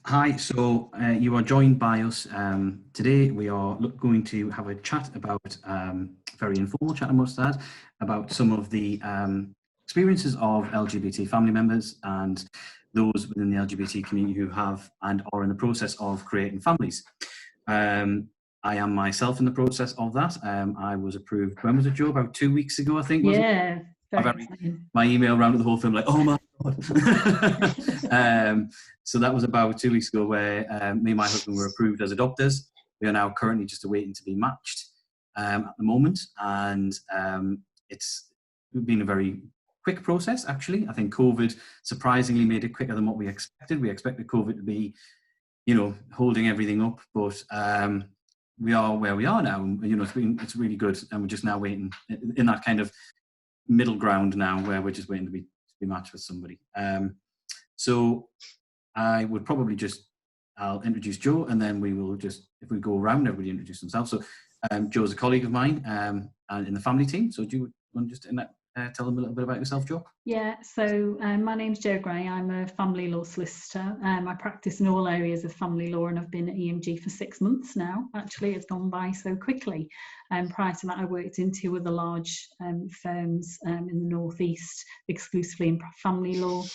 Hi, so you are joined by us today. We are going to have a chat about, very informal chat I must add, about some of the experiences of LGBT family members and those within the LGBT community who have and are in the process of creating families. I am myself in the process of that. I was approved, when was it, Joe? About 2 weeks ago, I think, wasn't it? Yeah, very exciting. My email around to the whole film, like, oh my God. So that was about 2 weeks ago where me and my husband were approved as adopters. We are now currently just awaiting to be matched at the moment. And it's been a very quick process, actually. I think COVID surprisingly made it quicker than what we expected. We expected COVID to be, holding everything up, but we are where we are now. It's really good. And we're just now waiting in that kind of middle ground now where we're just waiting to be matched with somebody. So I would probably I'll introduce Joe, and then we will just, if we go around, everybody introduce themselves. So Joe's a colleague of mine and in the family team. So do you want to just tell them a little bit about yourself, Joe? Yeah, so my name's Jo Gray. I'm a family law solicitor. I practice in all areas of family law, and I've been at EMG for 6 months now. Actually, it's gone by so quickly. Prior to that, I worked in 2 other large firms in the Northeast, exclusively in family law.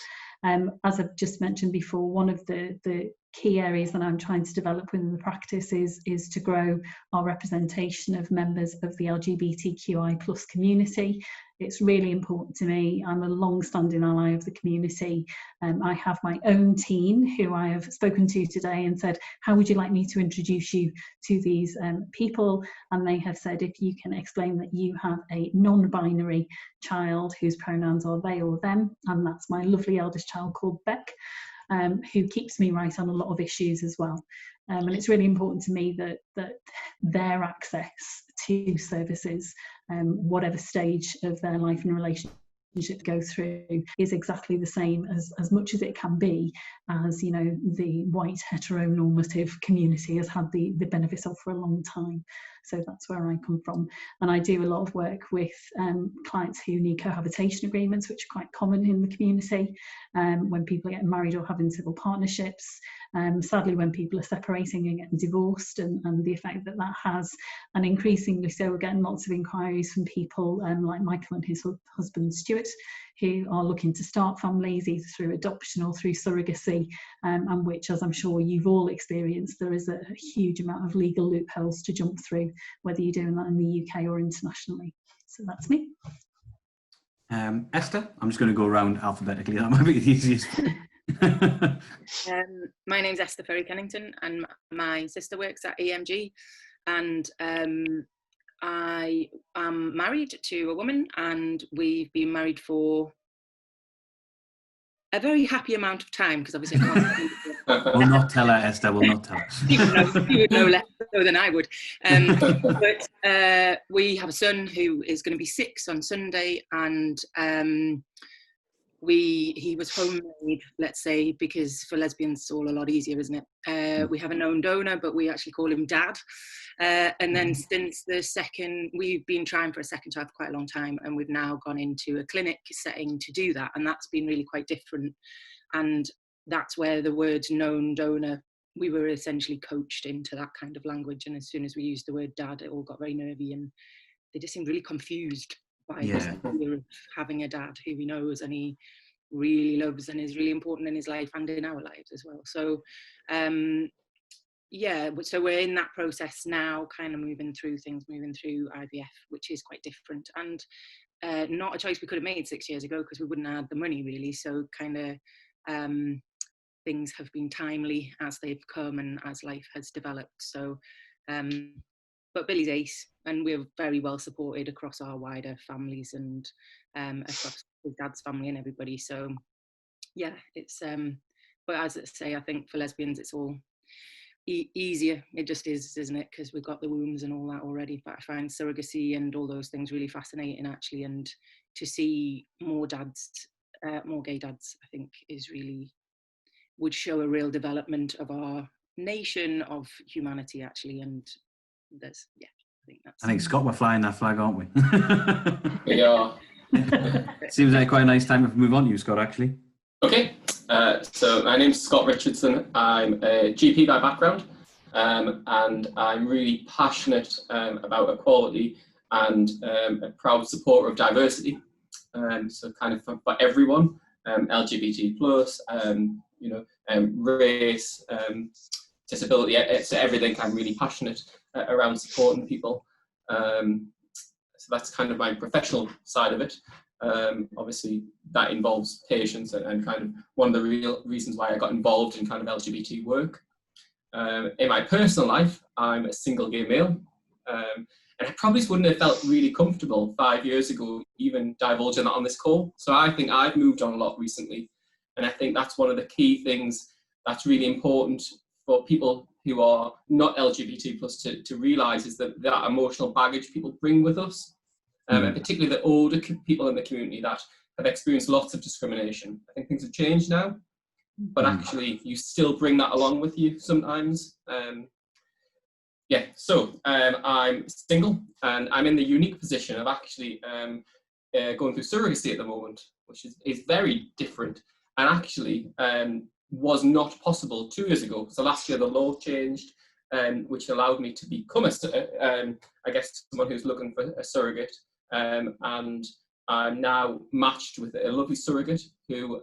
As I've just mentioned before, one of the key areas that I'm trying to develop within the practice is to grow our representation of members of the LGBTQI+ community. It's really important to me. I'm a long-standing ally of the community. I have my own team who I have spoken to today and said, how would you like me to introduce you to these people? And they have said, if you can explain that you have a non-binary child whose pronouns are they or them, and that's my lovely eldest child called Beck, who keeps me right on a lot of issues as well. And it's really important to me that their access to services, whatever stage of their life and relationship go through, is exactly the same as much as it can be as the white heteronormative community has had the benefits of for a long time. So that's where I come from, and I do a lot of work with clients who need cohabitation agreements, which are quite common in the community, when people are getting married or having civil partnerships. Sadly, when people are separating and getting divorced, and the effect that has, and increasingly so, we're getting lots of inquiries from people like Michael and his husband Stuart, who are looking to start families either through adoption or through surrogacy, and which, as I'm sure you've all experienced, there is a huge amount of legal loopholes to jump through, whether you're doing that in the UK or internationally. So that's me. Esther, I'm just going to go around alphabetically. That might be the easiest. My name's Esther Ferry-Kennington, and my sister works at EMG, and I am married to a woman, and we've been married for a very happy amount of time, because obviously I can't We'll not tell her, Esther, we'll not tell her. You would know less so than I would. But we have a son who is going to be 6 on Sunday, and he was homemade, let's say, because for lesbians it's all a lot easier, isn't it? We have a known donor, but we actually call him Dad. And then since we've been trying for a second child for quite a long time, and we've now gone into a clinic setting to do that, and that's been really quite different. And that's where the word known donor, we were essentially coached into that kind of language, and as soon as we used the word Dad, it all got very nervy, and they just seemed really confused by the idea of having a dad who he knows and he really loves and is really important in his life and in our lives as well. So so we're in that process now, kind of moving through IVF, which is quite different, and not a choice we could have made 6 years ago, because we wouldn't have had the money really. So kind of things have been timely as they've come and as life has developed. So but Billy's ace, and we're very well supported across our wider families and across his dad's family and everybody. So yeah, it's but as I say, I think for lesbians it's all easier. It just is, isn't it? Because we've got the wombs and all that already. But I find surrogacy and all those things really fascinating, actually, and to see more dads, more gay dads, I think would show a real development of our nation, of humanity, actually. And I think Scott, we're flying that flag, aren't we? We are. Seems like quite a nice time to move on to you, Scott, actually. Okay. So my name's Scott Richardson. I'm a GP by background, and I'm really passionate about equality and a proud supporter of diversity. So kind of for everyone, LGBT plus, race, disability, it's everything. I'm really passionate around supporting people. So that's kind of my professional side of it. Obviously, that involves patients and kind of one of the real reasons why I got involved in kind of LGBT work. In my personal life, I'm a single gay male. And I probably wouldn't have felt really comfortable 5 years ago, even divulging that on this call. So I think I've moved on a lot recently. And I think that's one of the key things that's really important for people who are not LGBT plus to realise is that emotional baggage people bring with us. And particularly the older people in the community that have experienced lots of discrimination. I think things have changed now, but actually you still bring that along with you sometimes. So I'm single and I'm in the unique position of actually going through surrogacy at the moment, which is very different and actually was not possible 2 years ago. So last year the law changed, which allowed me to become someone who's looking for a surrogate. And I'm now matched with a lovely surrogate who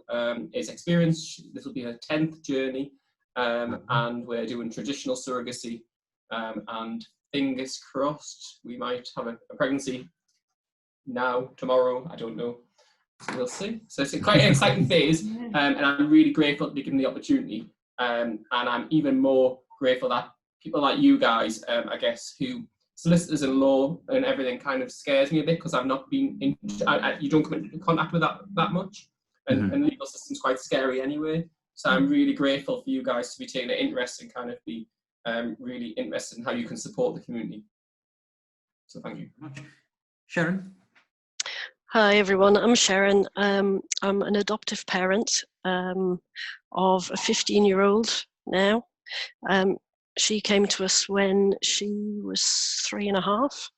is experienced. This will be her 10th journey, and we're doing traditional surrogacy. And fingers crossed, we might have a pregnancy now, tomorrow, I don't know. We'll see. So it's quite an exciting phase, and I'm really grateful to be given the opportunity. And I'm even more grateful that people like you guys, I guess, who solicitors and law and everything kind of scares me a bit because I've not been you don't come into contact with that much, and legal system's quite scary anyway. So I'm really grateful for you guys to be taking an interest and kind of be really interested in how you can support the community. So thank you. Sharon? Hi everyone, I'm Sharon. I'm an adoptive parent of a 15-year-old now. She came to us when she was 3.5.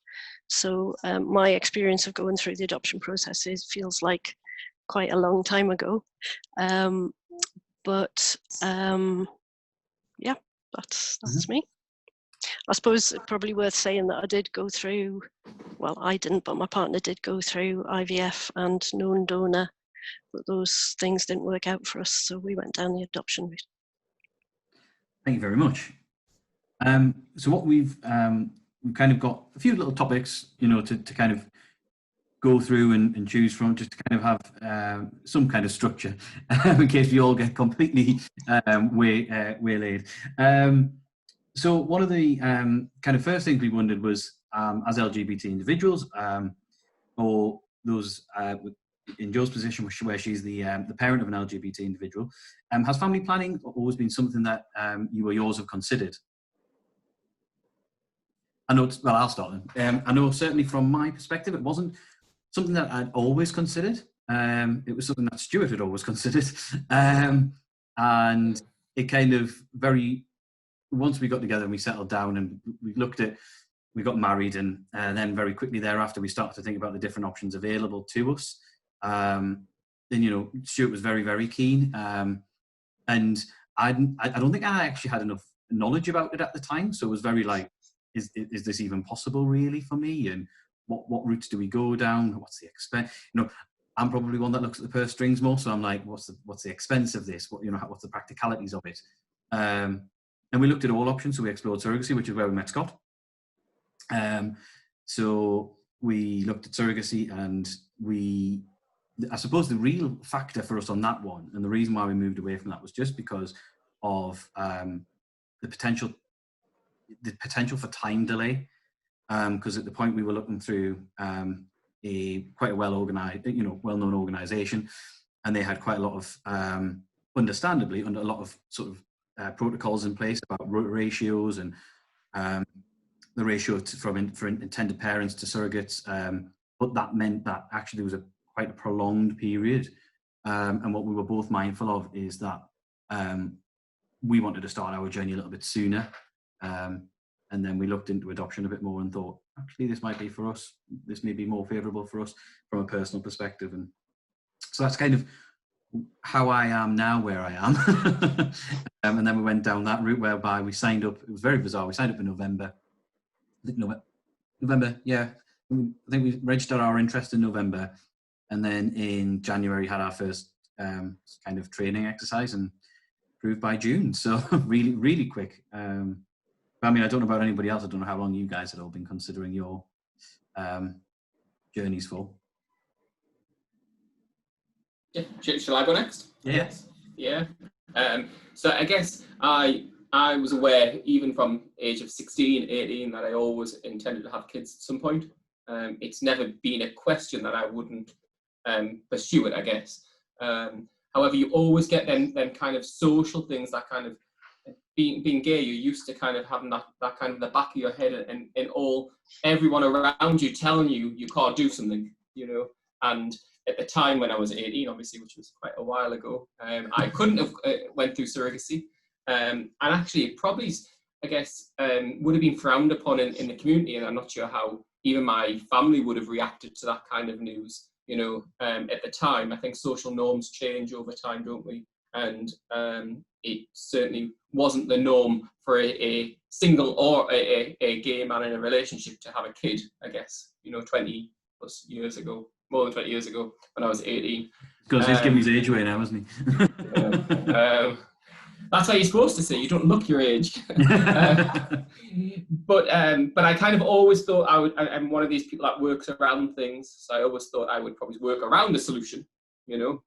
So my experience of going through the adoption process feels like quite a long time ago. That's me. I suppose it's probably worth saying that I did go through, well, I didn't, but my partner did go through IVF and known donor, but those things didn't work out for us, so we went down the adoption route. Thank you very much. So what we've kind of got a few little topics, to kind of go through and choose from, just to kind of have some kind of structure in case we all get completely waylaid. So one of the kind of first things we wondered was, as LGBT individuals, or those in Jo's position where she's the parent of an LGBT individual, has family planning always been something that you or yours have considered? I know, well, I'll start then. I know certainly from my perspective, it wasn't something that I'd always considered. It was something that Stuart had always considered. And it kind of once we got together and we settled down and we got married, and then very quickly thereafter, we started to think about the different options available to us. Then, Stuart was very, very keen. And I don't think I actually had enough knowledge about it at the time. So it was very like, is this even possible really for me? And what routes do we go down? What's the expense? I'm probably one that looks at the purse strings more. So I'm like, what's the expense of this? What's the practicalities of it? And we looked at all options. So we explored surrogacy, which is where we met Scott. So we looked at surrogacy, and I suppose the real factor for us on that one, and the reason why we moved away from that, was just because of the potential for time delay. Because at the point we were looking through quite a well-organized, well-known organisation, and they had quite a lot of, understandably, under a lot of sort of protocols in place about ratios and the ratio for intended parents to surrogates. But that meant that actually there was quite a prolonged period. And what we were both mindful of is that we wanted to start our journey a little bit sooner. And then we looked into adoption a bit more and thought, actually, this might be for us. This may be more favourable for us from a personal perspective. And so that's kind of how I am now where I am. And then we went down that route whereby we signed up. It was very bizarre. We signed up in November. I think November, yeah. I think we registered our interest in November, and then in January had our first kind of training exercise and approved by June. So really, really quick. I mean, I don't know about anybody else. I don't know how long you guys had all been considering your journeys for. Yeah, shall I go next? Yes. Yeah. So I guess I was aware, even from age of 16, 18, that I always intended to have kids at some point. It's never been a question that I wouldn't pursue it, I guess. However, you always get them kind of social things that kind of, being gay, you're used to kind of having that kind of in the back of your head, and everyone around you telling you can't do something, and at the time when I was 18, obviously, which was quite a while ago, I couldn't have went through surrogacy. And actually, it probably, I guess, would have been frowned upon in the community, and I'm not sure how even my family would have reacted to that kind of news. At the time, I think social norms change over time, don't we? And it certainly wasn't the norm for a single or a gay man in a relationship to have a kid, I guess, 20 plus years ago. More than 20 years ago, when I was 18. Because he's giving his age away now, isn't he? That's how you're supposed to say. You don't look your age. But I kind of always thought I'm one of these people that works around things. So I always thought I would probably work around the solution. Probably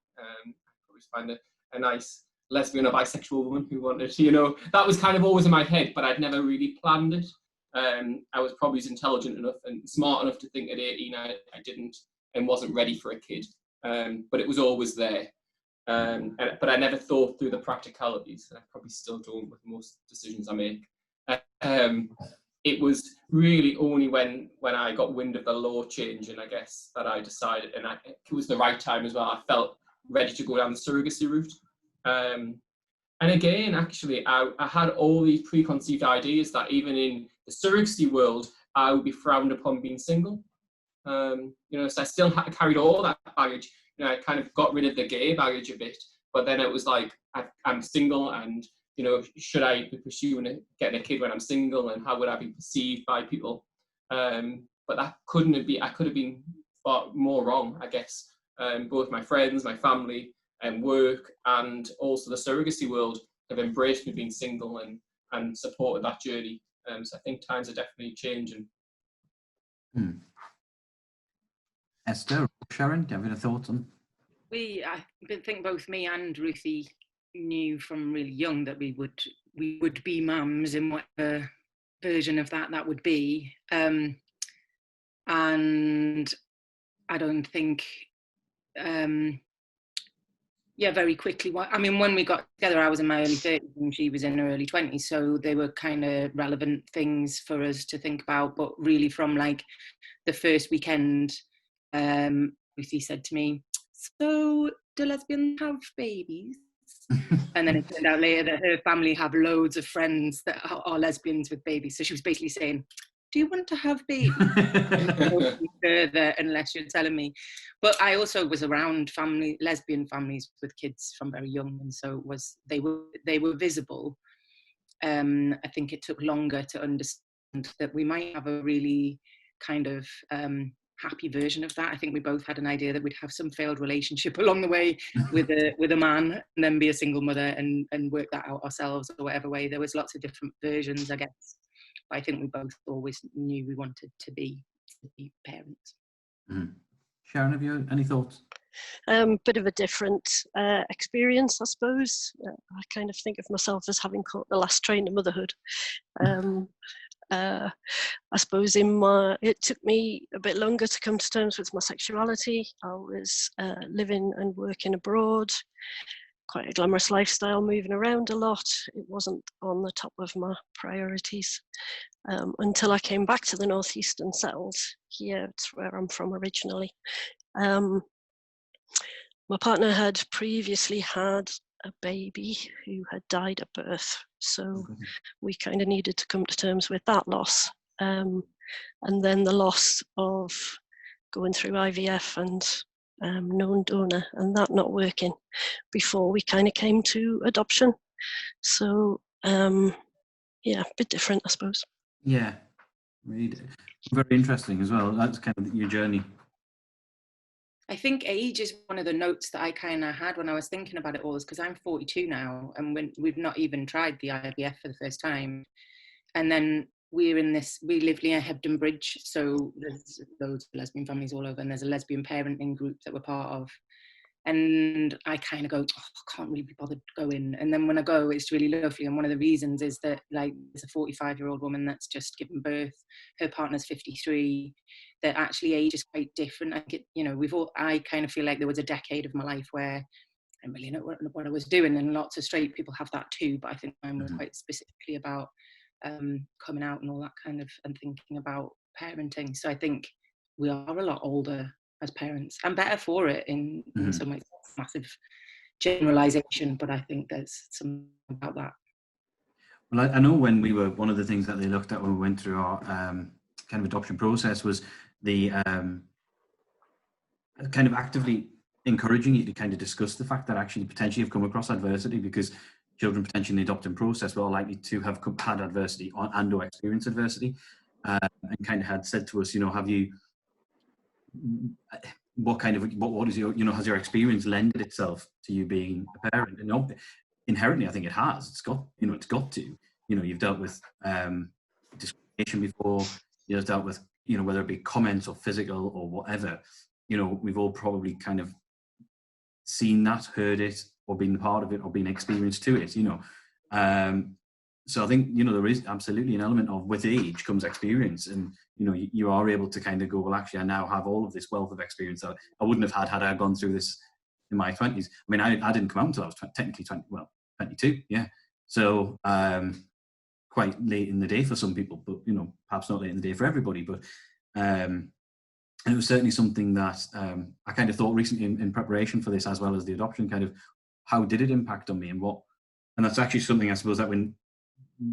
find a nice lesbian or bisexual woman who wanted, that was kind of always in my head, but I'd never really planned it. I was probably intelligent enough and smart enough to think at 18 I didn't and wasn't ready for a kid, but it was always there. But I never thought through the practicalities, and I probably still don't with most decisions I make. It was really only when I got wind of the law changing, I guess, that I decided, and it was the right time as well. I felt ready to go down the surrogacy route. And again, actually, I had all these preconceived ideas that even in the surrogacy world, I would be frowned upon being single. So I still carried all that baggage. I kind of got rid of the gay baggage a bit, but then it was like, I'm single, and should I be pursuing getting a kid when I'm single, and how would I be perceived by people? But that couldn't have been. I could have been far more wrong, I guess. Both my friends, my family, and work, and also the surrogacy world have embraced me being single and supported that journey. So I think times are definitely changing. Esther, Sharon, do you have any thoughts on? I think both me and Ruthie knew from really young that we would be mums in whatever version of that would be. And I don't think, very quickly. When we got together, I was in my early 30s and she was in her early 20s, so they were kind of relevant things for us to think about. But really, from like the first weekend, Ruthie said to me, "So, do lesbians have babies?" And then it turned out later that her family have loads of friends that are lesbians with babies. So she was basically saying, "Do you want to have babies?" Further, unless you're telling me. But I also was around lesbian families with kids from very young, and so they were visible. I think it took longer to understand that we might have a really kind of happy version of that. I think we both had an idea that we'd have some failed relationship along the way with a man, and then be a single mother and work that out ourselves, or whatever way. There was lots of different versions, I guess. But I think we both always knew we wanted to be parents. Mm-hmm. Sharon, have you any thoughts? Bit of a different experience, I suppose. I kind of think of myself as having caught the last train to motherhood. I suppose it took me a bit longer to come to terms with my sexuality. I was living and working abroad, quite a glamorous lifestyle, moving around a lot. It wasn't on the top of my priorities until I came back to the Northeast and settled here. It's where I'm from originally. My partner had previously had a baby who had died at birth, so we kind of needed to come to terms with that loss, and then the loss of going through IVF and known donor, and that not working before we kind of came to adoption. So yeah, a bit different, I suppose. Yeah, really very interesting as well. That's kind of your journey. I think age is one of the notes that I kind of had when I was thinking about it all, is because I'm 42 now, and when we've not even tried the IVF for the first time. And then we live near Hebden Bridge, so there's loads of lesbian families all over, and there's a lesbian parenting group that we're part of. And I kind of go, oh, I can't really be bothered going. And then when I go, it's really lovely. And one of the reasons is that, like, there's a 45-year-old woman that's just given birth. Her partner's 53. That actually age is quite different. I kind of feel like there was a decade of my life where I didn't really know what I was doing, and lots of straight people have that too. But I think mine was quite specifically about coming out and all that kind of, and thinking about parenting. So I think we are a lot older as parents, and better for it in some ways. Massive generalization, but I think there's something about that. Well, I know when we were, one of the things that they looked at when we went through our kind of adoption process was the kind of actively encouraging you to kind of discuss the fact that actually potentially you've come across adversity, because children potentially in the adopting process were likely to have had adversity and or experienced adversity, and kind of had said to us, have you, what is your, has your experience lended itself to you being a parent? And inherently, I think it has. It's got, it's got to. You've dealt with discrimination before. You've dealt with, whether it be comments or physical or whatever. We've all probably kind of seen that, heard it, or been part of it, or been experienced to it. So I think, there is absolutely an element of, with age comes experience, and you are able to kind of go, well, actually, I now have all of this wealth of experience that I wouldn't have had I gone through this in my 20s. I mean, I didn't come out until I was technically 22, yeah. So quite late in the day for some people, but perhaps not late in the day for everybody. But and it was certainly something that I kind of thought recently in preparation for this, as well as the adoption, kind of how did it impact on me, and that's actually something I suppose that when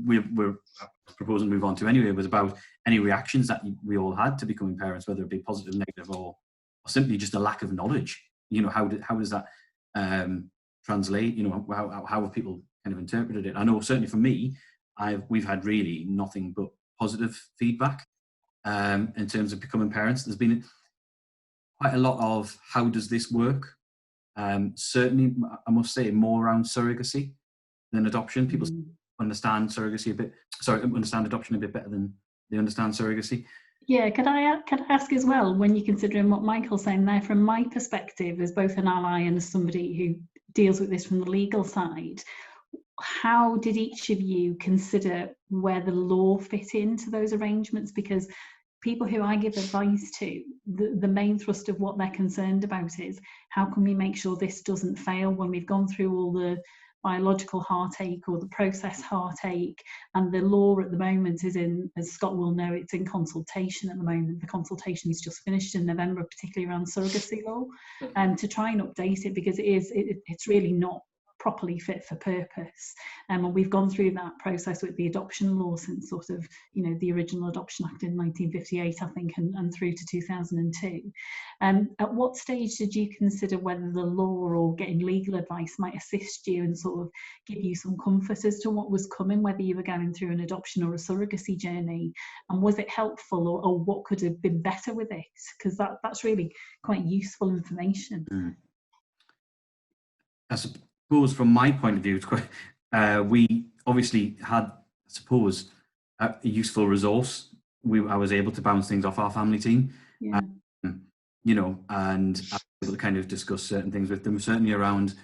we're proposing to move on to anyway, was about any reactions that we all had to becoming parents, whether it be positive, negative, or simply just a lack of knowledge. How does that translate? How have people kind of interpreted it? I know certainly for me, we've had really nothing but positive feedback in terms of becoming parents. There's been quite a lot of how does this work? Certainly, I must say, more around surrogacy than adoption. People understand understand adoption a bit better than they understand surrogacy. Yeah, could I ask as well, when you're considering what Michael's saying there, from my perspective as both an ally and as somebody who deals with this from the legal side, how did each of you consider where the law fit into those arrangements? Because people who I give advice to, the main thrust of what they're concerned about is, how can we make sure this doesn't fail when we've gone through all the biological heartache or the process heartache, and the law at the moment is in, as Scott will know, it's in consultation at the moment. The consultation is just finished in November, particularly around surrogacy law, to try and update it, because it's really not properly fit for purpose. And we've gone through that process with the adoption law since sort of, the original Adoption Act in 1958, I think, and through to 2002. At what stage did you consider whether the law or getting legal advice might assist you and sort of give you some comfort as to what was coming, whether you were going through an adoption or a surrogacy journey? And was it helpful, or what could have been better with it? Because that's really quite useful information. I suppose from my point of view, it's quite, we obviously had, I suppose, a useful resource. I was able to bounce things off our family team, Yeah. and I was able to kind of discuss certain things with them, certainly around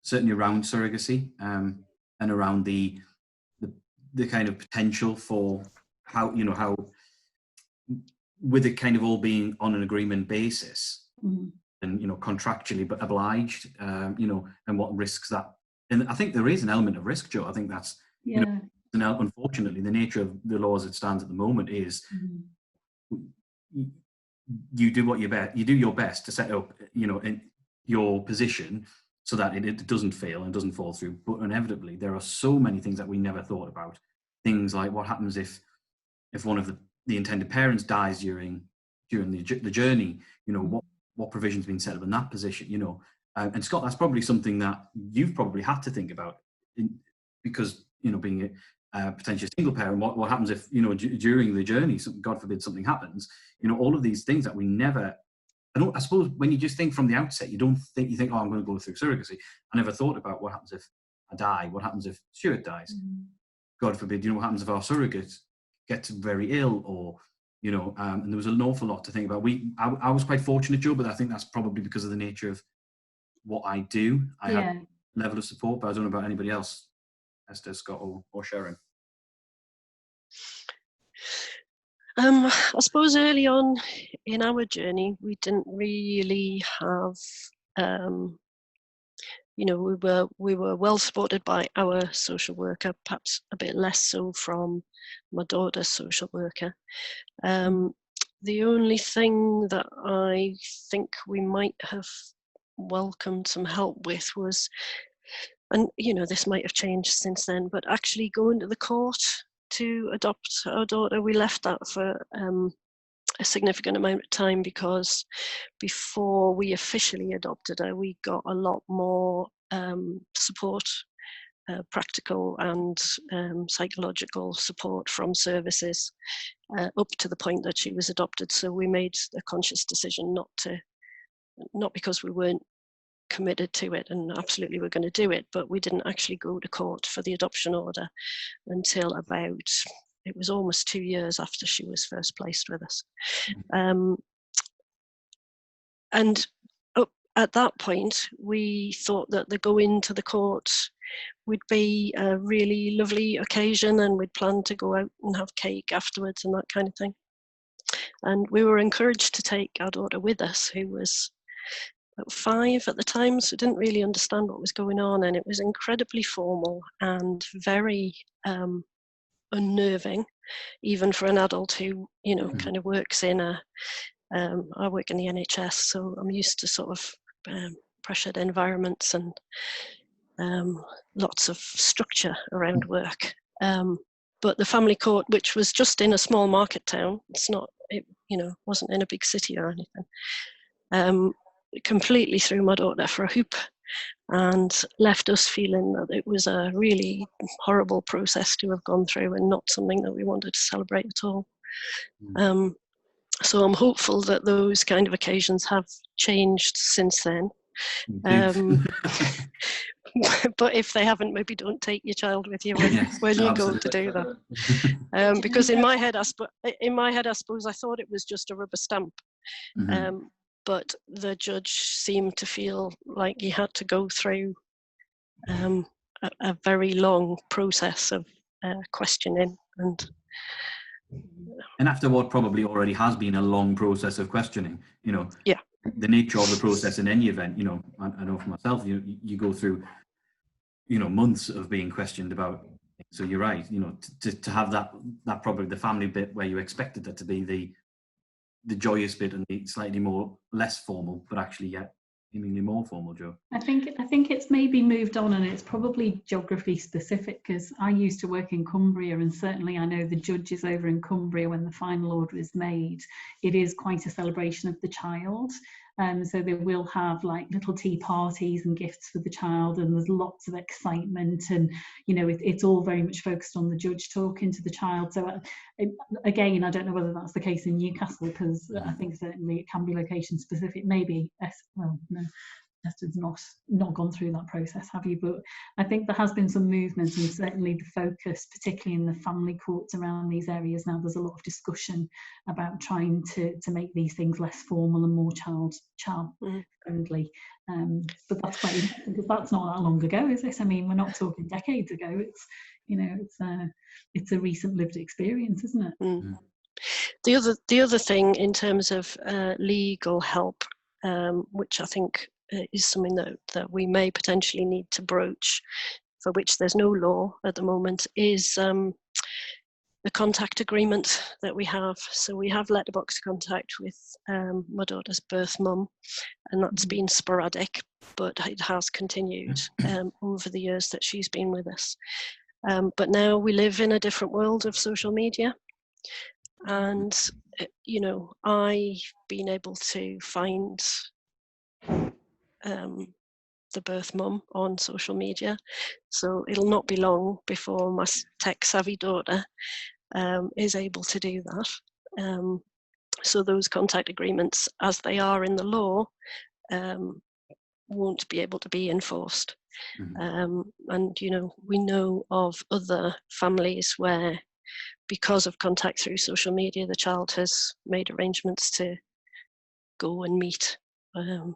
surrogacy, and around the kind of potential for how with it kind of all being on an agreement basis. And contractually but obliged, and what risks that, and I think there is an element of risk, Joe. I think that's unfortunately the nature of the law as it stands at the moment is you do your best to set up in your position so that it doesn't fail and doesn't fall through. But inevitably there are so many things that we never thought about. Things like what happens if one of the intended parents dies during the journey. What what provision's been set up in that position, you know. And Scott, that's probably something that you've probably had to think about, because, you know, being a potential single parent, what happens if, you know, during the journey, God forbid something happens, you know, all of these things that we never, I suppose when you just think from the outset, you think, oh, I'm going to go through surrogacy. I never thought about what happens if I die, what happens if Stuart dies. God forbid, you know, what happens if our surrogate gets very ill, or, you know, and there was an awful lot to think about. I was quite fortunate, Joe, but I think that's probably because of the nature of what I do. I have a level of support, but I don't know about anybody else, Esther, Scott, or Sharon. I suppose early on in our journey, we didn't really have, you know, we were well supported by our social worker, perhaps a bit less so from my daughter's social worker. The only thing that I think we might have welcomed some help with was, and you know, this might have changed since then, but actually going to the court to adopt our daughter. We left that for a significant amount of time, because before we officially adopted her, we got a lot more support, practical and psychological support from services up to the point that she was adopted. So we made a conscious decision not because we weren't committed to it and absolutely we're going to do it, but we didn't actually go to court for the adoption order until it was almost 2 years after she was first placed with us. And at that point, we thought that the going to the court would be a really lovely occasion, and we'd planned to go out and have cake afterwards and that kind of thing. And we were encouraged to take our daughter with us, who was about 5 at the time, so didn't really understand what was going on, and it was incredibly formal and very unnerving, even for an adult who, you know, kind of works in I work in the NHS, so I'm used to sort of pressured environments and lots of structure around work. But the family court, which was just in a small market town, it wasn't in a big city or anything, completely threw my daughter for a hoop and left us feeling that it was a really horrible process to have gone through and not something that we wanted to celebrate at all. So I'm hopeful that those kind of occasions have changed since then. But if they haven't, maybe don't take your child with you when you go to do that. Because in my head, I suppose I thought it was just a rubber stamp. But the judge seemed to feel like he had to go through a very long process of questioning. And after what probably already has been a long process of questioning, you know, the nature of the process in any event, you know, I know for myself, you go through, you know, months of being questioned about. So you're right, you know, to have that probably the family bit where you expected that to be the joyous bit and the slightly less formal, but actually yet seemingly more formal, Joe. I think it's maybe moved on, and it's probably geography specific, because I used to work in Cumbria, and certainly I know the judges over in Cumbria, when the final order is made, it is quite a celebration of the child. So they will have like little tea parties and gifts for the child, and there's lots of excitement, and you know, it's all very much focused on the judge talking to the child. So again, I don't know whether that's the case in Newcastle, because I think certainly it can be location specific. Maybe Esther's not gone through that process, have you? But I think there has been some movement, and certainly the focus, particularly in the family courts around these areas now, there's a lot of discussion about trying to make these things less formal and more child friendly. But that's quite interesting, because that's not that long ago, is it? I mean, we're not talking decades ago. It's, you know, it's a recent lived experience, isn't it? The other thing in terms of legal help, which I think is something that we may potentially need to broach, for which there's no law at the moment, is the contact agreement that we have. So we have letterbox contact with my daughter's birth mum, and that's been sporadic, but it has continued over the years that she's been with us. But now we live in a different world of social media, And, you know, I've been able to find the birth mum on social media. So it'll not be long before my tech-savvy daughter is able to do that. So those contact agreements, as they are in the law, won't be able to be enforced. And, you know, we know of other families where, because of contact through social media, the child has made arrangements to go and meet, and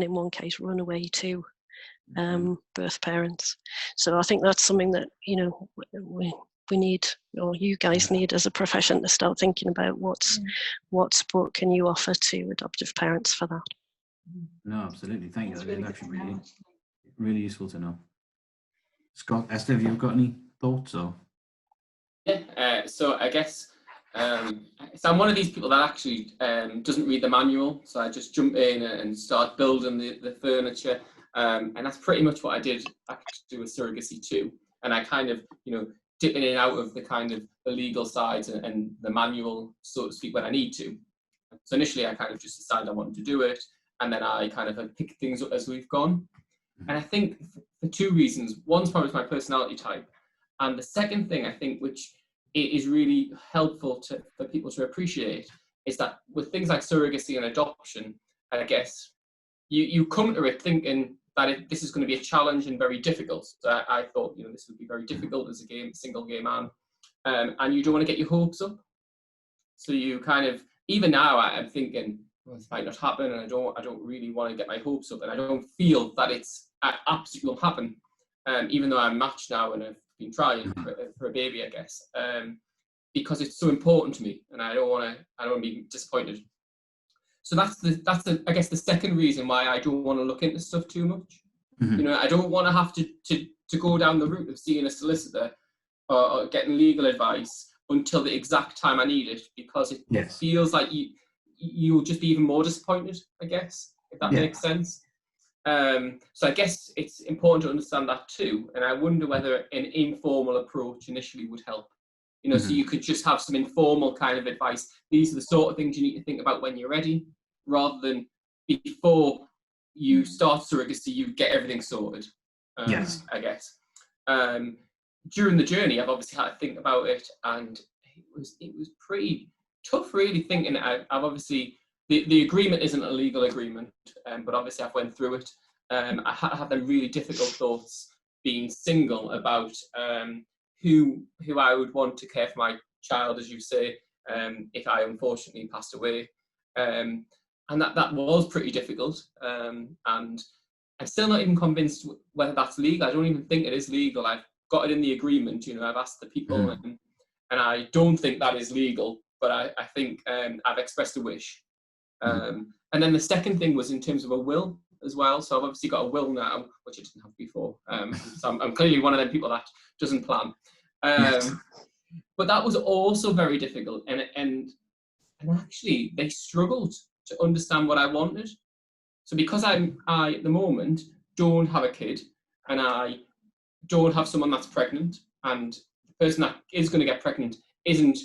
in one case, run away to birth parents. So I think that's something that, you know, we need, or you guys need as a profession, to start thinking about what support can you offer to adoptive parents for that. No, absolutely. Thank you. That's That really is good actually to know, really, actually. really useful to know. Scott, Esther, have you got any thoughts or? Yeah, so I guess, so I'm one of these people that actually doesn't read the manual, so I just jump in and start building the furniture, and that's pretty much what I did actually with surrogacy too. And I kind of, you know, dip in and out of the kind of the legal sides and the manual, so to speak, when I need to. So initially I kind of just decided I wanted to do it, and then I kind of have picked things up as we've gone. And I think for two reasons. One's probably my personality type. And the second thing I think, which is really helpful for people to appreciate, is that with things like surrogacy and adoption, I guess, you come to it thinking that this is going to be a challenge and very difficult. So I thought, you know, this would be very difficult as a single gay man. And you don't want to get your hopes up. So you kind of, even now I'm thinking, well, this might not happen, and I don't really want to get my hopes up, and I don't feel that it's absolutely will happen, even though I'm matched now and I've been trying for a baby, I guess, because it's so important to me, and I don't want to be disappointed. So that's I guess the second reason why I don't want to look into stuff too much. You know, I don't want to have to go down the route of seeing a solicitor or getting legal advice until the exact time I need it, because it feels like you'll just be even more disappointed, I guess, if that makes sense. So I guess it's important to understand that too, and I wonder whether an informal approach initially would help. You know, so you could just have some informal kind of advice. These are the sort of things you need to think about when you're ready, rather than before you start surrogacy, you get everything sorted. I guess. During the journey, I've obviously had to think about it, and it was pretty tough, really, thinking. I've obviously, the agreement isn't a legal agreement, but obviously I've went through it. I had them really difficult thoughts being single about who I would want to care for my child, as you say, if I unfortunately passed away. And that was pretty difficult. And I'm still not even convinced whether that's legal. I don't even think it is legal. I've got it in the agreement, you know, I've asked the people, and I don't think that is legal, but I think I've expressed a wish. And then the second thing was in terms of a will as well. So I've obviously got a will now, which I didn't have before. So I'm clearly one of them people that doesn't plan. But that was also very difficult, and actually they struggled to understand what I wanted. So because I at the moment don't have a kid, and I don't have someone that's pregnant, and the person that is going to get pregnant isn't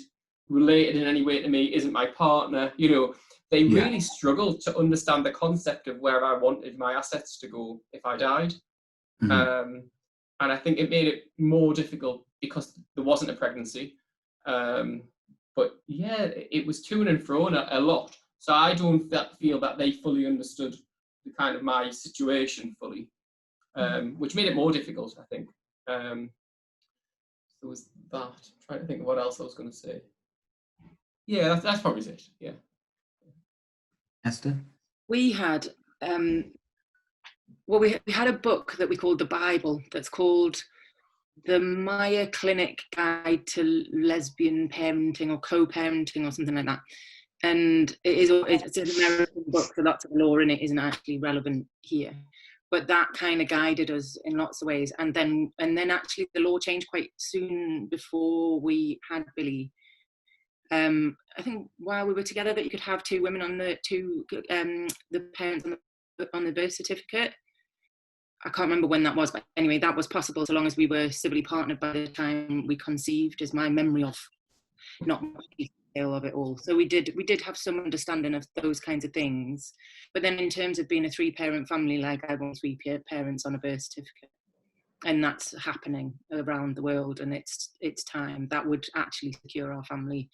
related in any way to me, isn't my partner, you know, they really struggled to understand the concept of where I wanted my assets to go if I died. And I think it made it more difficult because there wasn't a pregnancy. But yeah, it was to and fro a lot. So I don't feel that they fully understood the kind of my situation fully, which made it more difficult, I think. There was that. I'm trying to think of what else I was going to say. Yeah, that's probably it. Yeah. Esther? We had we had a book that we called the Bible, that's called the Maya Clinic Guide to Lesbian Parenting or Co-Parenting or something like that. And it's an American book, so lots of the law in it isn't actually relevant here. But that kind of guided us in lots of ways. And then actually the law changed quite soon before we had Billy. I think while we were together, that you could have two women on the parents on the birth certificate. I can't remember when that was, but anyway, that was possible so long as we were civilly partnered by the time we conceived, is my memory of, not detail of it all. So we did have some understanding of those kinds of things. But then in terms of being a 3-parent family, like I want 3 parents on a birth certificate, and that's happening around the world, and it's time. That would actually secure our family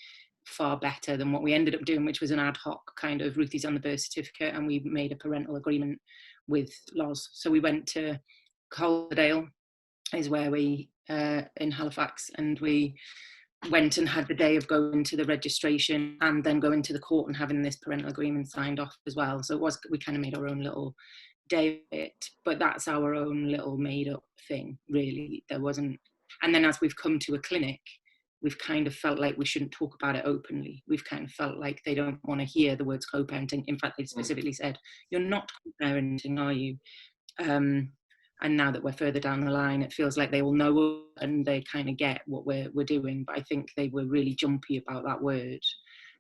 far better than what we ended up doing, which was an ad hoc kind of Ruthie's on the birth certificate, and we made a parental agreement with Loz. So we went to Calderdale, is where we in Halifax, and we went and had the day of going to the registration and then going to the court and having this parental agreement signed off as well. So we kind of made our own little day of it, but that's our own little made up thing, really. There wasn't, and then as we've come to a clinic, we've kind of felt like we shouldn't talk about it openly. We've kind of felt like they don't want to hear the words co-parenting. In fact, they specifically said, "You're not co-parenting, are you?" And now that we're further down the line, it feels like they all know and they kind of get what we're doing. But I think they were really jumpy about that word.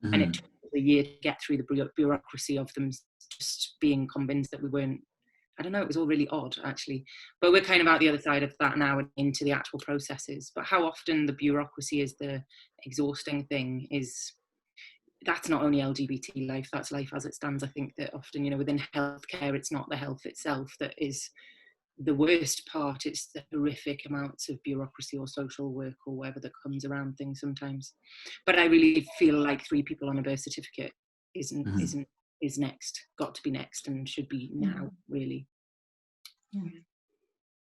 Mm-hmm. And it took a year to get through the bureaucracy of them just being convinced that we weren't. I don't know, it was all really odd, actually. But we're kind of out the other side of that now and into the actual processes. But how often the bureaucracy is the exhausting thing that's not only LGBT life, that's life as it stands. I think that often, within healthcare, it's not the health itself that is the worst part. It's the horrific amounts of bureaucracy or social work or whatever that comes around things sometimes. But I really feel like 3 people on a birth certificate is next, got to be next, and should be now, really. Yeah.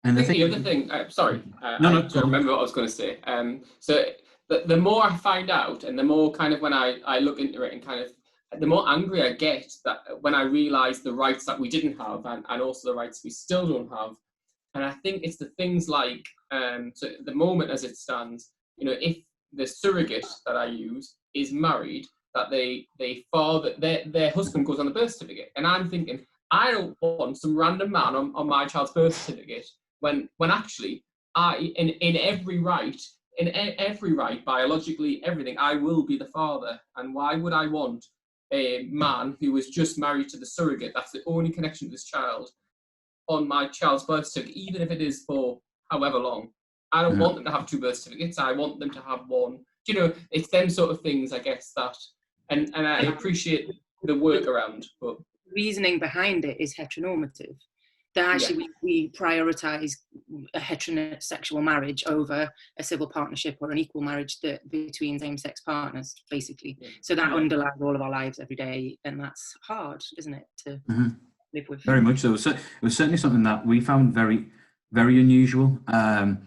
And the other thing, sorry, I don't remember what I was going to say. So the more I find out, and the more kind of when I look into it, and kind of the more angry I get that when I realise the rights that we didn't have, and also the rights we still don't have. And I think it's the things like, so at the moment as it stands, if the surrogate that I use is married, that their husband goes on the birth certificate. And I'm thinking, I don't want some random man on my child's birth certificate when actually in every right, biologically, everything, I will be the father. And why would I want a man who was just married to the surrogate, that's the only connection to this child, on my child's birth certificate, even if it is for however long? I don't want them to have 2 birth certificates. I want them to have one. It's them sort of things, I guess, that, and I appreciate the workaround, but reasoning behind it is heteronormative. That actually we prioritise a heterosexual marriage over a civil partnership or an equal marriage between same-sex partners, basically. Yeah. So that underlies all of our lives every day, and that's hard, isn't it, to live with? Very much so. So it was certainly something that we found very, very unusual. And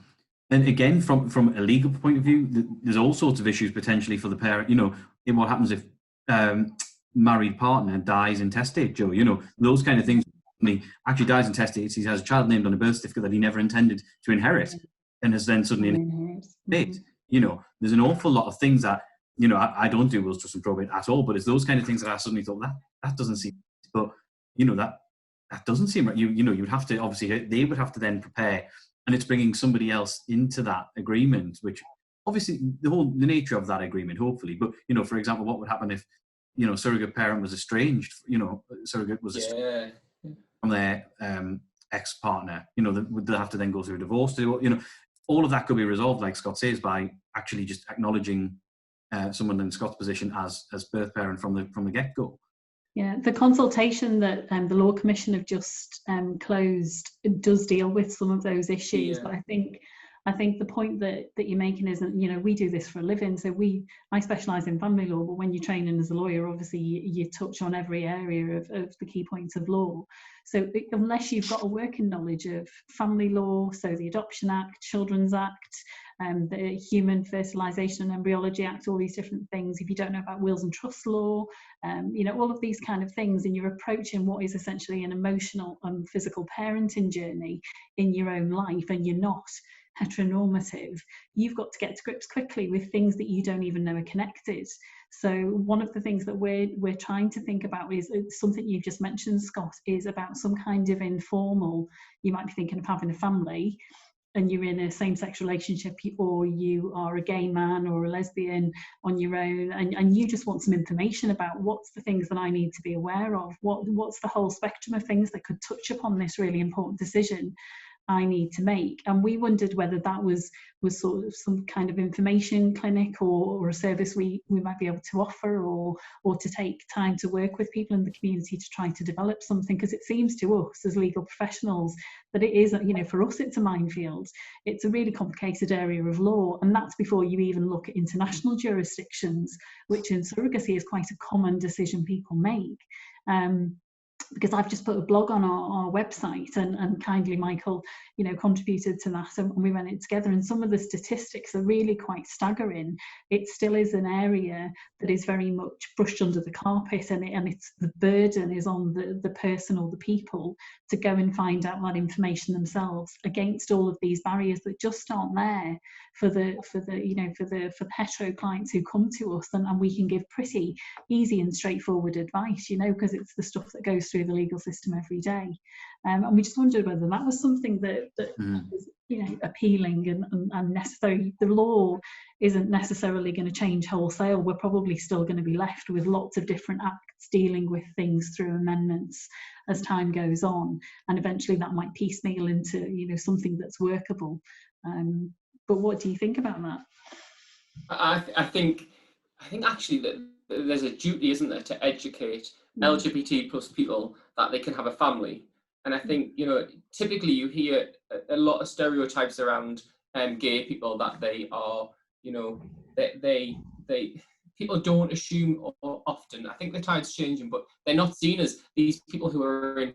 again, from a legal point of view, there's all sorts of issues potentially for the parent. In what happens if married partner dies intestate, Joe? Those kind of things. He actually dies intestate. He has a child named on a birth certificate that he never intended to inherit, and has then suddenly inherited. There's an awful lot of things that I don't do wills, trust, and probate at all. But it's those kind of things that I suddenly thought that doesn't seem. But that doesn't seem right. You'd have to, obviously they would have to then prepare, and it's bringing somebody else into that agreement, which obviously the nature of that agreement, hopefully. But for example, what would happen if surrogate parent was estranged? Surrogate was estranged from their ex-partner. They'll have to then go through a divorce. All of that could be resolved, like Scott says, by actually just acknowledging someone in Scott's position as birth parent from the get-go. Yeah, the consultation that the Law Commission have just closed does deal with some of those issues, but I think the point that you're making isn't, we do this for a living. So I specialise in family law, but when you're training as a lawyer, obviously you touch on every area of the key points of law. So unless you've got a working knowledge of family law, so the Adoption Act, Children's Act, the Human Fertilisation and Embryology Act, all these different things, if you don't know about wills and trust law, all of these kind of things, and you're approaching what is essentially an emotional and physical parenting journey in your own life, and you're not heteronormative, you've got to get to grips quickly with things that you don't even know are connected. So one of the things that we're trying to think about is something you've just mentioned, Scott, is about some kind of informal, you might be thinking of having a family and you're in a same-sex relationship, or you are a gay man or a lesbian on your own, and you just want some information about what's the things that I need to be aware of, what's the whole spectrum of things that could touch upon this really important decision. I need to make. And we wondered whether that was sort of some kind of information clinic or a service we might be able to offer, or to take time to work with people in the community to try to develop something, because it seems to us as legal professionals that it is, you know, for us it's a minefield. It's a really complicated area of law, and that's before you even look at international jurisdictions, which in surrogacy is quite a common decision people make. Because I've just put a blog on our website, and kindly Michael, you know, contributed to that, and we ran it together, and some of the statistics are really quite staggering. It still is an area that is very much brushed under the carpet, and it's the burden is on the person or the people to go and find out that information themselves, against all of these barriers that just aren't there for the hetero clients who come to us, and we can give pretty easy and straightforward advice, you know, because it's the stuff that goes through the legal system every day. And we just wondered whether that was something that was, you know, appealing and necessary. The law isn't necessarily going to change wholesale. We're probably still going to be left with lots of different acts dealing with things through amendments as time goes on, and eventually that might piecemeal into, you know, something that's workable. But what do you think about that? I think actually that there's a duty, isn't there, to educate LGBT plus people that they can have a family. And I think, you know, typically you hear a lot of stereotypes around gay people, that they are, you know, they people don't assume often. I think the tide's changing, but they're not seen as these people who are in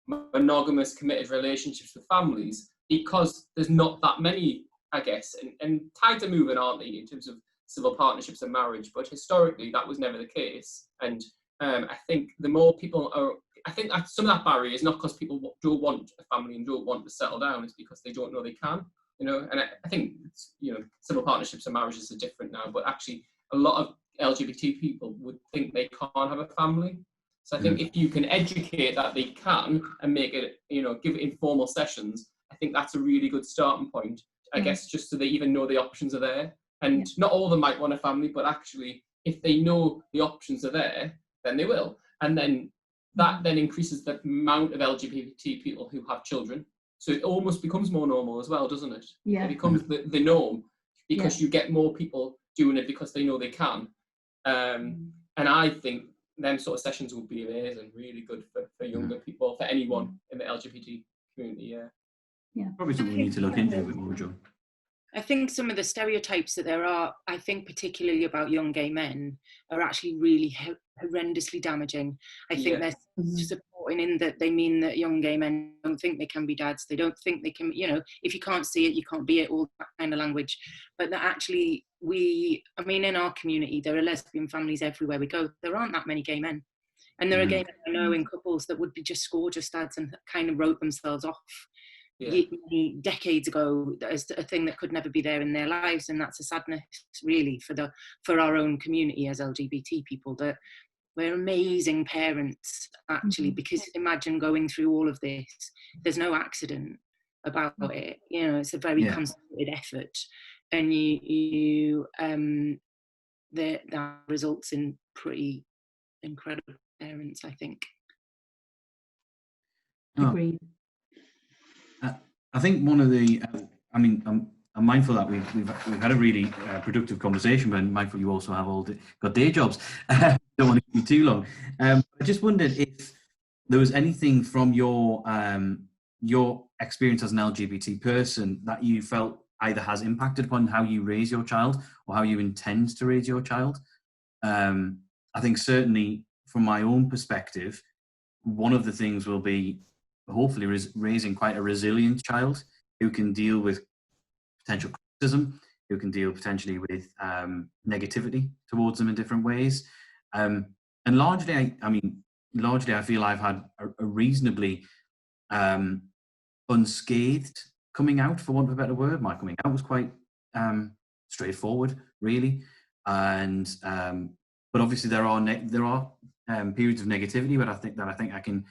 monogamous, committed relationships with families, because there's not that many, I guess. And tides are moving, aren't they, in terms of civil partnerships and marriage, but historically that was never the case. And I think the more people are, I think that some of that barrier is not because people don't want a family and don't want to settle down, it's because they don't know they can, you know. And I think, you know, civil partnerships and marriages are different now, but actually a lot of LGBT people would think they can't have a family. So I think if you can educate that they can and make it, you know, give it informal sessions, I think that's a really good starting point, I guess, just so they even know the options are there. And not all of them might want a family, but actually if they know the options are there, then they will. And then that then increases the amount of LGBT people who have children. So it almost becomes more normal as well, doesn't it? Yeah. It becomes the norm, because you get more people doing it because they know they can. And I think them sort of sessions would be amazing, really good for younger people, for anyone in the LGBT community. Yeah. Probably something we need to look into a bit more, Joe. I think some of the stereotypes that there are, I think particularly about young gay men, are actually really horrendously damaging. I think they're supporting in that they mean that young gay men don't think they can be dads, they don't think they can, you know, if you can't see it, you can't be it, all that kind of language. But that actually I mean, in our community, there are lesbian families everywhere we go. There aren't that many gay men. And there are gay men I know in couples that would be just gorgeous dads and kind of wrote themselves off decades ago as a thing that could never be there in their lives. And that's a sadness, really, for our own community as LGBT people, that we're amazing parents, actually, because imagine going through all of this. There's no accident about it, you know. It's a very concentrated effort, and that results in pretty incredible parents, I think. Agreed. I think one of the, I mean, I'm mindful that we've had a really productive conversation, but I'm mindful you also have got day jobs. Don't want to keep you too long. I just wondered if there was anything from your experience as an LGBT person that you felt either has impacted upon how you raise your child or how you intend to raise your child. I think certainly from my own perspective, one of the things will be hopefully raising quite a resilient child who can deal with potential criticism, who can deal potentially with negativity towards them in different ways. And largely, I feel I've had a reasonably unscathed coming out, for want of a better word. My coming out was quite straightforward, really. And but obviously there are periods of negativity, but I think I can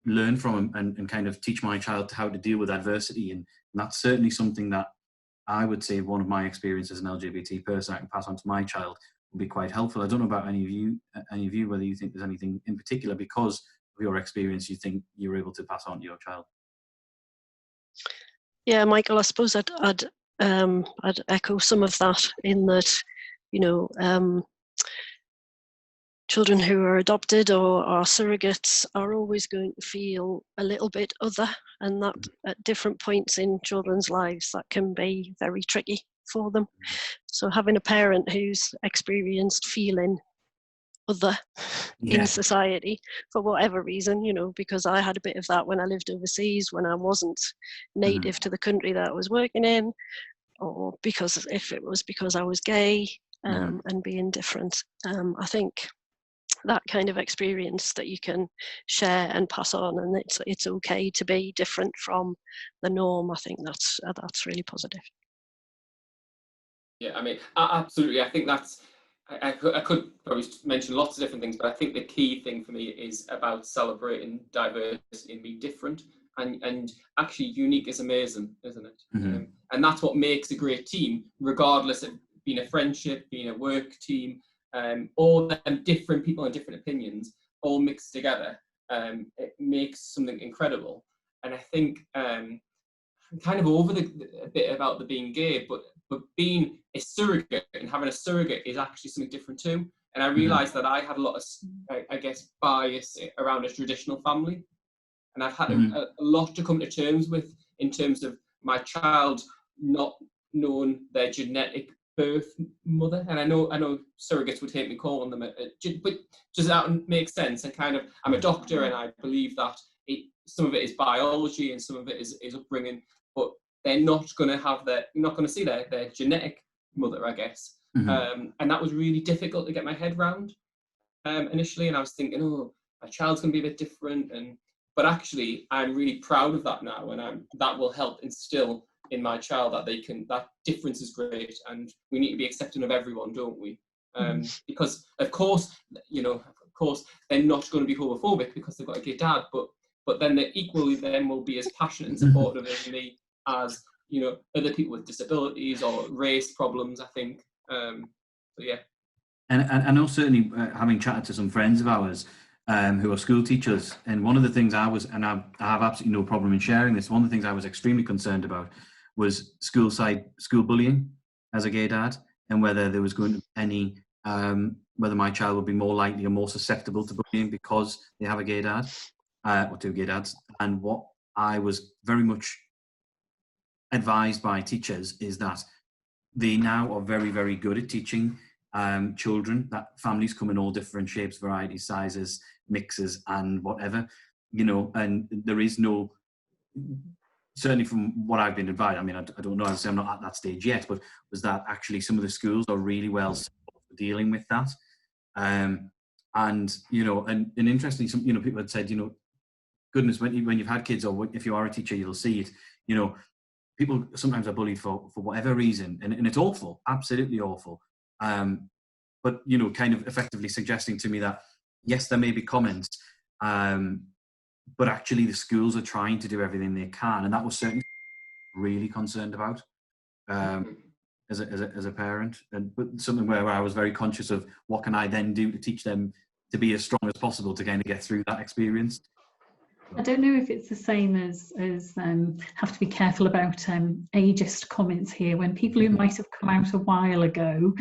learn from and kind of teach my child how to deal with adversity, and that's certainly something that I would say one of my experiences as an LGBT person I can pass on to my child would be quite helpful. I don't know about any of you whether you think there's anything in particular because of your experience you think you're able to pass on to your child. Yeah, Michael, I suppose I'd echo some of that, in that, you know, children who are adopted or are surrogates are always going to feel a little bit other, and that at different points in children's lives that can be very tricky for them. So having a parent who's experienced feeling other in society for whatever reason, you know, because I had a bit of that when I lived overseas, when I wasn't native to the country that I was working in, or because if it was because I was gay, and being different. I think that kind of experience that you can share and pass on, and it's okay to be different from the norm. I think that's really positive. Yeah, I mean, absolutely. I think that's, I could probably mention lots of different things, but I think the key thing for me is about celebrating diversity and being different. And actually, unique is amazing, isn't it? And that's what makes a great team, regardless of being a friendship, being a work team, all them different people and different opinions all mixed together. It makes something incredible. And I think I'm kind of over a bit about the being gay, but being a surrogate and having a surrogate is actually something different too. And I realised that I had a lot of, I guess, bias around a traditional family. And I've had a lot to come to terms with in terms of my child not knowing their genetic birth mother. And I know surrogates would hate me calling them, but does that make sense? And kind of, I'm a doctor, and I believe that some of it is biology and some of it is upbringing, but they're not going to see their genetic mother, I guess. And that was really difficult to get my head around initially. And I was thinking, oh, my child's going to be a bit different. But actually, I'm really proud of that now, and that will help instill in my child that difference is great, and we need to be accepting of everyone, don't we? Because of course, they're not going to be homophobic because they've got a gay dad, but then they equally then will be as passionate and supportive of me as, you know, other people with disabilities or race problems, I think. So yeah. And I know, certainly, having chatted to some friends of ours who are school teachers, and one of the things I have absolutely no problem in sharing this, one of the things I was extremely concerned about was school bullying as a gay dad, and whether there was going to be any, whether my child would be more likely or more susceptible to bullying because they have a gay dad, or two gay dads. And what I was very much advised by teachers is that they now are very, very good at teaching children that families come in all different shapes, varieties, sizes, mixes, and whatever, you know, and there is no, certainly from what I've been advised, I mean, I don't know, as I say, I'm not at that stage yet, but was that actually some of the schools are really well dealing with that. And, you know, and interestingly, some, you know, people had said, you know, goodness, when you've had kids, or if you are a teacher, you'll see it, you know, people sometimes are bullied for whatever reason, and it's awful, absolutely awful. But, you know, kind of effectively suggesting to me that, yes, there may be comments, but actually the schools are trying to do everything they can. And that was certainly really concerned about as a parent, but something where I was very conscious of what can I then do to teach them to be as strong as possible to kind of get through that experience. I don't know if it's the same as have to be careful about ageist comments here, when people who might have come out a while ago,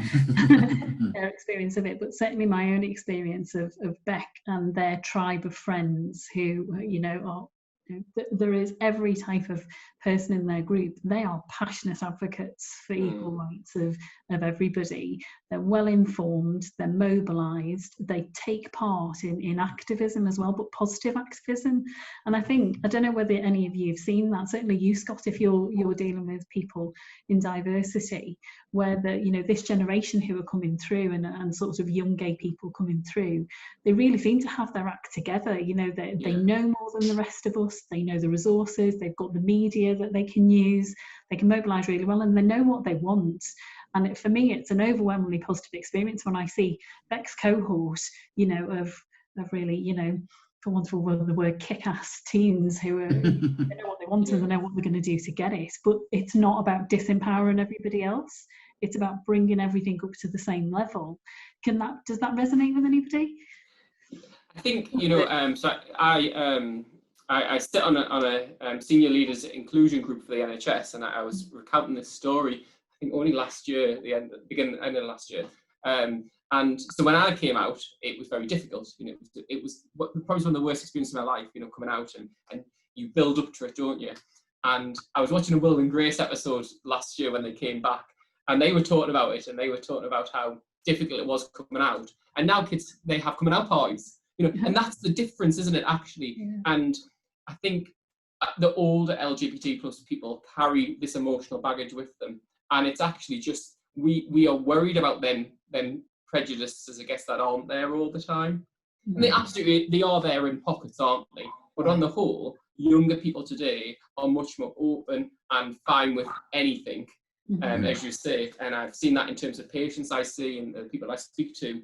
their experience of it, but certainly my own experience of Beck and their tribe of friends who, you know, are, there is every type of person in their group. They are passionate advocates for equal rights of everybody. They're well informed, they're mobilised, they take part in activism as well, but positive activism. And I think, I don't know whether any of you have seen that, certainly you, Scott, if you're dealing with people in diversity, where you know, this generation who are coming through and sort of young gay people coming through, they really seem to have their act together. You know, they know more than the rest of us, they know the resources, they've got the media that they can use, they can mobilise really well, and they know what they want. And for me, it's an overwhelmingly positive experience when I see Beck's cohort, you know, of really, you know, for want of the word, kick-ass teens who are, they know what they want and they know what they're going to do to get it. But it's not about disempowering everybody else. It's about bringing everything up to the same level. Does that resonate with anybody? I think, you know, so I I sit on a senior leaders inclusion group for the NHS, and I was recounting this story, I think only last year, end of last year. And so when I came out, it was very difficult. You know, it was probably one of the worst experiences of my life, you know, coming out, and you build up to it, don't you? And I was watching a Will and Grace episode last year when they came back, and they were talking about it, and they were talking about how difficult it was coming out. And now kids, they have coming out parties, you know, and that's the difference, isn't it, actually? Yeah. And I think the older LGBT plus people carry this emotional baggage with them, and it's actually just, we are worried about them prejudices, I guess, that aren't there all the time. And they absolutely, they are there in pockets, aren't they? But on the whole, younger people today are much more open and fine with anything, as you say. And I've seen that in terms of patients I see and the people I speak to.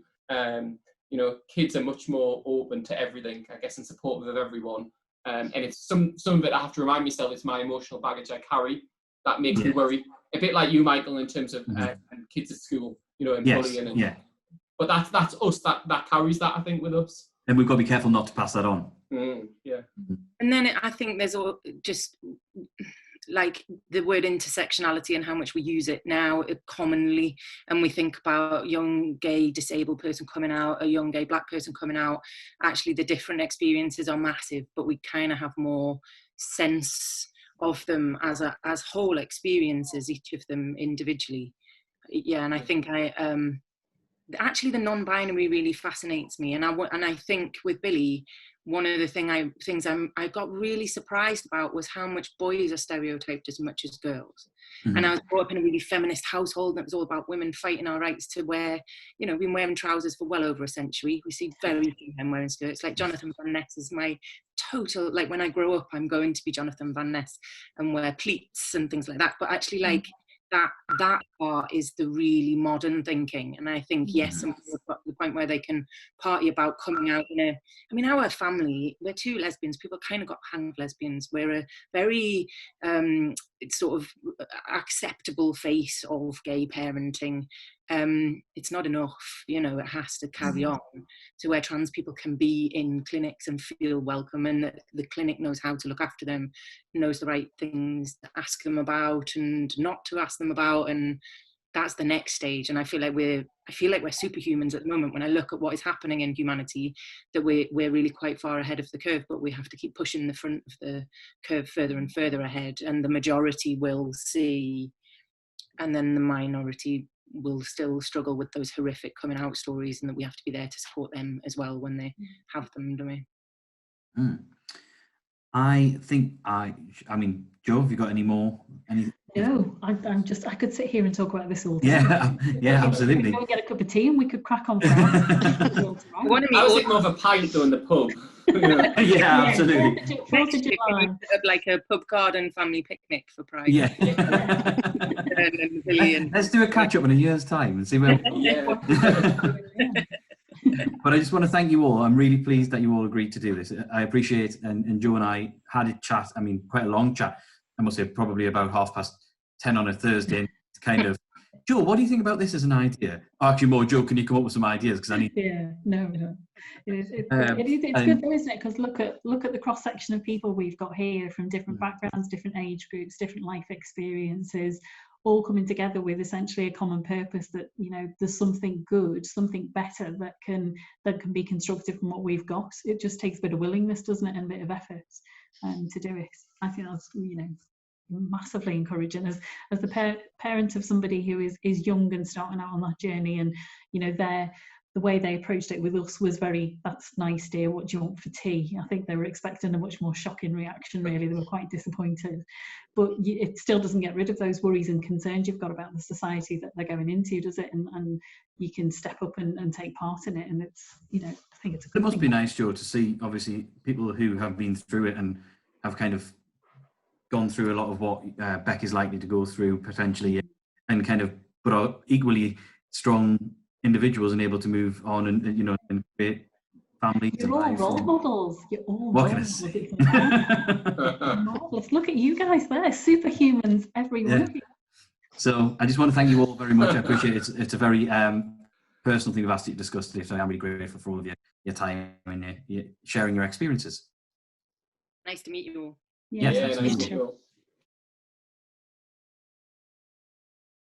You know, kids are much more open to everything, I guess, and supportive of everyone. And it's some of it I have to remind myself, it's my emotional baggage I carry that makes me worry. A bit like you, Michael, in terms of kids at school, you know, and bullying. And, but that's us, that carries that, I think, with us. And we've got to be careful not to pass that on. And then I think there's all just like the word intersectionality and how much we use it now commonly, and we think about young gay disabled person coming out, a young gay black person coming out. Actually, the different experiences are massive, but we kind of have more sense of them as whole experiences, each of them individually. And I think actually the non-binary really fascinates me, and I think with Billy, one of the things I got really surprised about was how much boys are stereotyped as much as girls. And I was brought up in a really feminist household, and it was all about women fighting our rights to wear, you know, we've been wearing trousers for well over a century. We see very few men wearing skirts. Like Jonathan Van Ness is my total, like when I grow up, I'm going to be Jonathan Van Ness and wear pleats and things like that. But actually, like, that part is the really modern thinking. And I think, yes, some people have got to the point where they can party about coming out in I mean, our family, we're two lesbians. People kind of got hang of lesbians. We're a very sort of acceptable face of gay parenting. It's not enough, you know, it has to carry on to where trans people can be in clinics and feel welcome, and the clinic knows how to look after them, knows the right things to ask them about and not to ask them about, and that's the next stage. And I feel like we're superhumans at the moment when I look at what is happening in humanity, that we're really quite far ahead of the curve, but we have to keep pushing the front of the curve further and further ahead, and the majority will see, and then the minority will still struggle with those horrific coming out stories, and that we have to be there to support them as well when they have them, don't we? I think I mean, Jo, have you got any more? No, I could sit here and talk about this all day. Yeah, absolutely. We could go and get a cup of tea and we could crack on for hours. I was thinking of a pint though in the pub. Yeah, absolutely. 4th of July. Like a pub garden family picnic for Pride. Let's do a catch up in a year's time and see where. But I just want to thank you all. I'm really pleased that you all agreed to do this. I appreciate, and Jo and I had a chat. I mean, quite a long chat. I must say, probably about 10:30 on a Thursday. Kind of, Jo, what do you think about this as an idea? Actually, more, Jo, can you come up with some ideas? Because I need. No. It's good though, isn't it? Because look at the cross section of people we've got here from different backgrounds, different age groups, different life experiences, all coming together with essentially a common purpose that, you know, there's something good, something better that can be constructed from what we've got. It just takes a bit of willingness, doesn't it, and a bit of effort to do it. I think that's, you know, massively encouraging as the parent of somebody who is young and starting out on that journey, and, you know, the way they approached it with us was very, that's nice, dear, what do you want for tea? I think they were expecting a much more shocking reaction, really. They were quite disappointed. But it still doesn't get rid of those worries and concerns you've got about the society that they're going into, does it? And you can step up and take part in it. And it's, you know, I think it's a good thing. It must be nice, Jo, to see, obviously, people who have been through it and have kind of gone through a lot of what Beck is likely to go through, potentially, and kind of, but are equally strong individuals and able to move on and, you know, and create families. You're all role models. You're all what role can I say? Marvelous. Look at you guys there, superhumans, every one of you. So I just want to thank you all very much. I appreciate it. It's a very personal thing we've asked you to discuss today, so I'm really grateful for all of your time and sharing your experiences. Nice to meet you all. Yes, Yeah, nice to nice meet to meet you. you all.